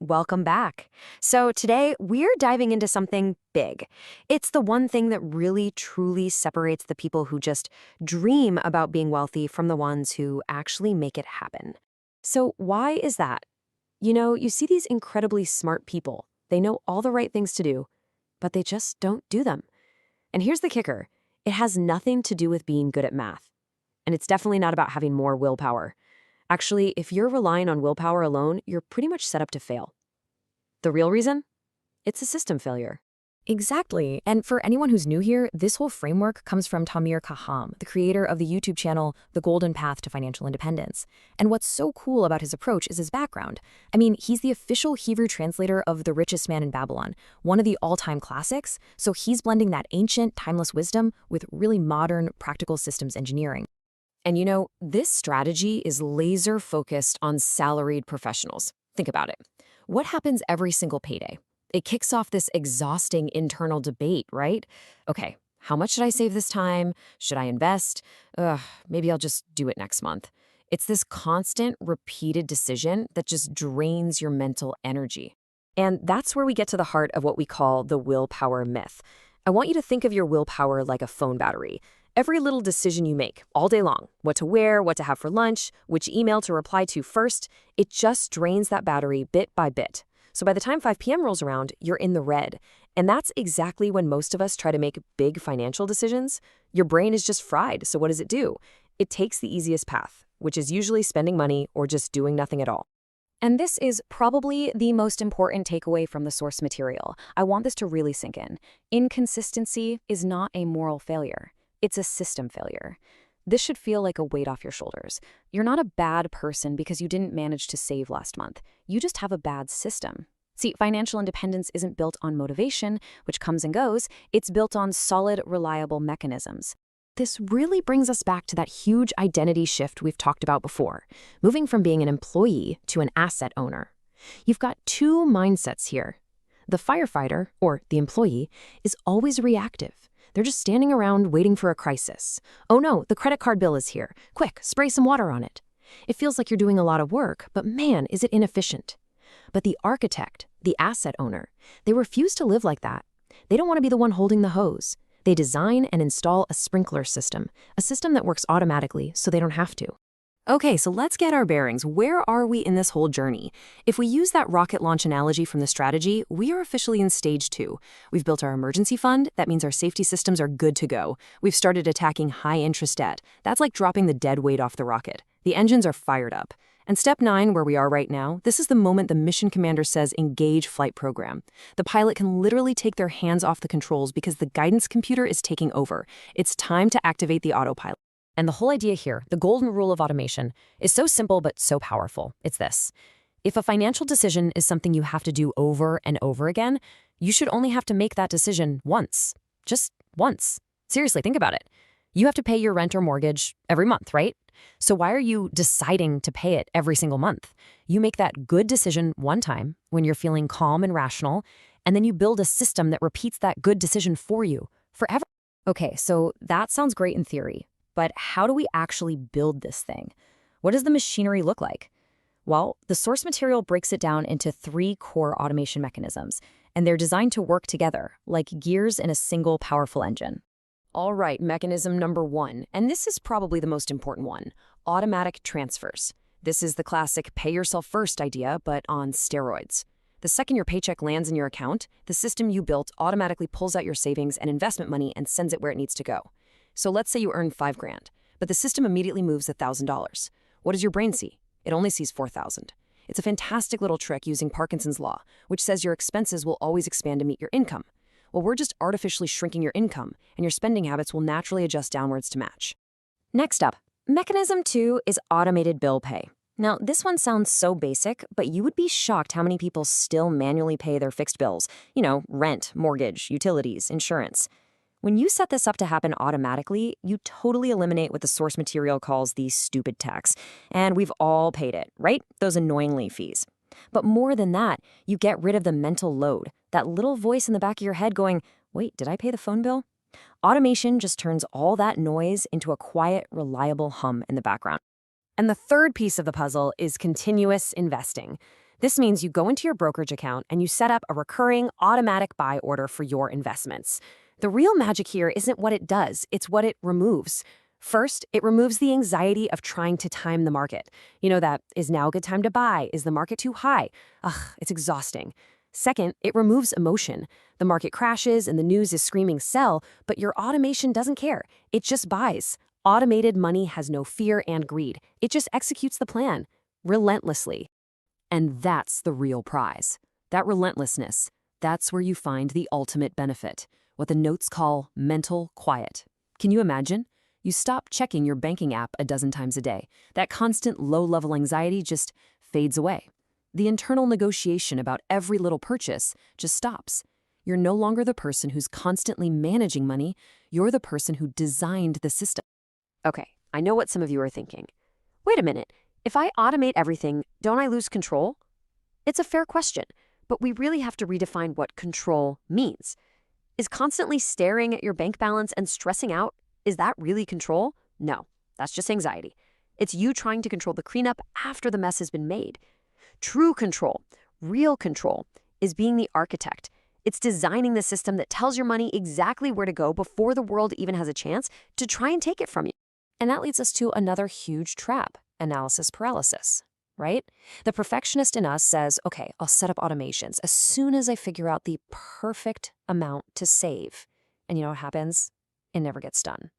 Welcome back. So today we're diving into something big. It's the one thing that really truly separates the people who just dream about being wealthy from the ones who actually make it happen. So why is that? You see these incredibly smart people. They know all the right things to do, but they just don't do them. And here's the kicker. It has nothing to do with being good at math. And it's definitely not about having more willpower. Actually, if you're relying on willpower alone, you're pretty much set up to fail. The real reason? It's a system failure. Exactly. And for anyone who's new here, this whole framework comes from Tamir Kaham, the creator of the YouTube channel The Golden Path to Financial Independence. And what's so cool about his approach is his background. I mean, he's the official Hebrew translator of The Richest Man in Babylon, one of the all-time classics, so he's blending that ancient, timeless wisdom with really modern, practical systems engineering. And this strategy is laser-focused on salaried professionals. Think about it. What happens every single payday? It kicks off this exhausting internal debate, right? Okay, how much should I save this time? Should I invest? Maybe I'll just do it next month. It's this constant, repeated decision that just drains your mental energy. And that's where we get to the heart of what we call the willpower myth. I want you to think of your willpower like a phone battery. Every little decision you make, all day long, what to wear, what to have for lunch, which email to reply to first, it just drains that battery bit by bit. So by the time 5 p.m. rolls around, you're in the red. And that's exactly when most of us try to make big financial decisions. Your brain is just fried, so what does it do? It takes the easiest path, which is usually spending money or just doing nothing at all. And this is probably the most important takeaway from the source material. I want this to really sink in. Inconsistency is not a moral failure. It's a system failure. This should feel like a weight off your shoulders. You're not a bad person because you didn't manage to save last month. You just have a bad system. See, financial independence isn't built on motivation, which comes and goes. It's built on solid, reliable mechanisms. This really brings us back to that huge identity shift we've talked about before, moving from being an employee to an asset owner. You've got two mindsets here. The firefighter, or the employee, is always reactive. They're just standing around waiting for a crisis. Oh no, the credit card bill is here. Quick, spray some water on it. It feels like you're doing a lot of work, but man, is it inefficient. But the architect, the asset owner, they refuse to live like that. They don't want to be the one holding the hose. They design and install a sprinkler system, a system that works automatically so they don't have to. Okay, so let's get our bearings. Where are we in this whole journey? If we use that rocket launch analogy from the strategy, we are officially in stage 2. We've built our emergency fund. That means our safety systems are good to go. We've started attacking high-interest debt. That's like dropping the dead weight off the rocket. The engines are fired up. And step 9, where we are right now, this is the moment the mission commander says engage flight program. The pilot can literally take their hands off the controls because the guidance computer is taking over. It's time to activate the autopilot. And the whole idea here, the golden rule of automation, is so simple but so powerful. It's this. If a financial decision is something you have to do over and over again, you should only have to make that decision once. Just once. Seriously, think about it. You have to pay your rent or mortgage every month, right? So why are you deciding to pay it every single month? You make that good decision one time when you're feeling calm and rational, and then you build a system that repeats that good decision for you forever. Okay, so that sounds great in theory. But how do we actually build this thing? What does the machinery look like? Well, the source material breaks it down into 3 core automation mechanisms, and they're designed to work together, like gears in a single powerful engine. All right, mechanism number 1, and this is probably the most important one, automatic transfers. This is the classic pay yourself first idea, but on steroids. The second your paycheck lands in your account, the system you built automatically pulls out your savings and investment money and sends it where it needs to go. So let's say you earn $5,000, but the system immediately moves $1,000. What does your brain see? It only sees $4,000. It's a fantastic little trick using Parkinson's law, which says your expenses will always expand to meet your income. Well, we're just artificially shrinking your income, and your spending habits will naturally adjust downwards to match. Next up, mechanism 2 is automated bill pay. Now, this one sounds so basic, but you would be shocked how many people still manually pay their fixed bills. Rent, mortgage, utilities, insurance. When you set this up to happen automatically, you totally eliminate what the source material calls the stupid tax. And we've all paid it, right? Those annoying late fees. But more than that, you get rid of the mental load, that little voice in the back of your head going, wait, did I pay the phone bill? Automation just turns all that noise into a quiet, reliable hum in the background. And the third piece of the puzzle is continuous investing. This means you go into your brokerage account and you set up a recurring automatic buy order for your investments. The real magic here isn't what it does, it's what it removes. First, it removes the anxiety of trying to time the market. You know that, is now a good time to buy? Is the market too high? Ugh, it's exhausting. Second, it removes emotion. The market crashes and the news is screaming sell, but your automation doesn't care. It just buys. Automated money has no fear and greed. It just executes the plan, relentlessly. And that's the real prize. That relentlessness, that's where you find the ultimate benefit, what the notes call mental quiet. Can you imagine? You stop checking your banking app a dozen times a day. That constant low-level anxiety just fades away. The internal negotiation about every little purchase just stops. You're no longer the person who's constantly managing money. You're the person who designed the system. Okay, I know what some of you are thinking. Wait a minute, if I automate everything, don't I lose control? It's a fair question, but we really have to redefine what control means. Is constantly staring at your bank balance and stressing out, is that really control? No, that's just anxiety. It's you trying to control the cleanup after the mess has been made. True control, real control, is being the architect. It's designing the system that tells your money exactly where to go before the world even has a chance to try and take it from you. And that leads us to another huge trap, analysis paralysis, right? The perfectionist in us says, okay, I'll set up automations as soon as I figure out the perfect amount to save. And you know what happens? It never gets done.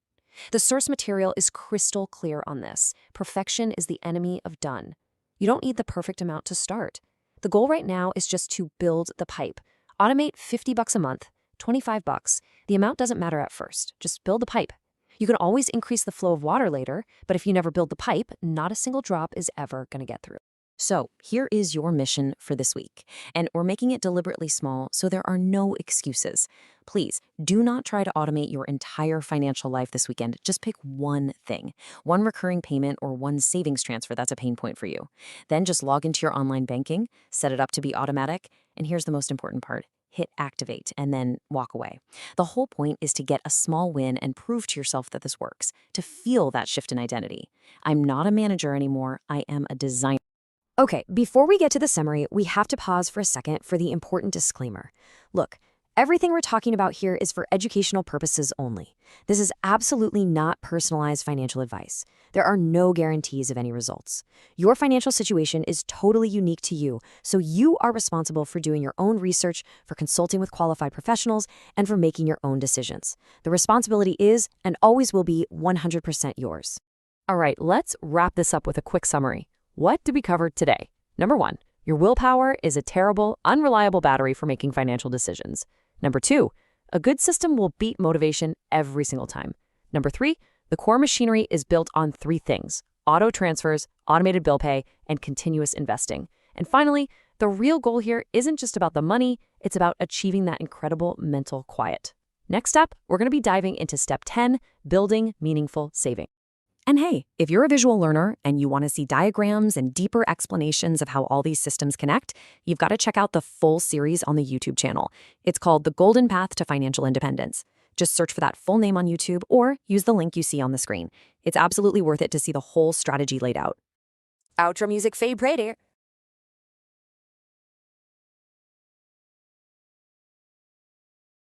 The source material is crystal clear on this. Perfection is the enemy of done. You don't need the perfect amount to start. The goal right now is just to build the pipe. Automate $50 a month, $25. The amount doesn't matter at first. Just build the pipe. You can always increase the flow of water later, but if you never build the pipe, not a single drop is ever going to get through. So here is your mission for this week, and we're making it deliberately small so there are no excuses. Please do not try to automate your entire financial life this weekend. Just pick one thing, one recurring payment or one savings transfer that's a pain point for you. Then just log into your online banking, set it up to be automatic, and here's the most important part. Hit activate and then walk away. The whole point is to get a small win and prove to yourself that this works, to feel that shift in identity. I'm not a manager anymore, I am a designer. Okay, before we get to the summary, we have to pause for a second for the important disclaimer. Look, everything we're talking about here is for educational purposes only. This is absolutely not personalized financial advice. There are no guarantees of any results. Your financial situation is totally unique to you, so you are responsible for doing your own research, for consulting with qualified professionals, and for making your own decisions. The responsibility is and always will be 100% yours. All right, let's wrap this up with a quick summary. What did we cover today? Number 1, your willpower is a terrible, unreliable battery for making financial decisions. Number 2, a good system will beat motivation every single time. Number 3, the core machinery is built on 3 things: auto transfers, automated bill pay, and continuous investing. And finally, the real goal here isn't just about the money, it's about achieving that incredible mental quiet. Next up, we're going to be diving into step 10, building meaningful saving. And hey, if you're a visual learner and you want to see diagrams and deeper explanations of how all these systems connect, you've got to check out the full series on the YouTube channel. It's called The Golden Path to Financial Independence. Just search for that full name on YouTube or use the link you see on the screen. It's absolutely worth it to see the whole strategy laid out. Outro music fade prayer.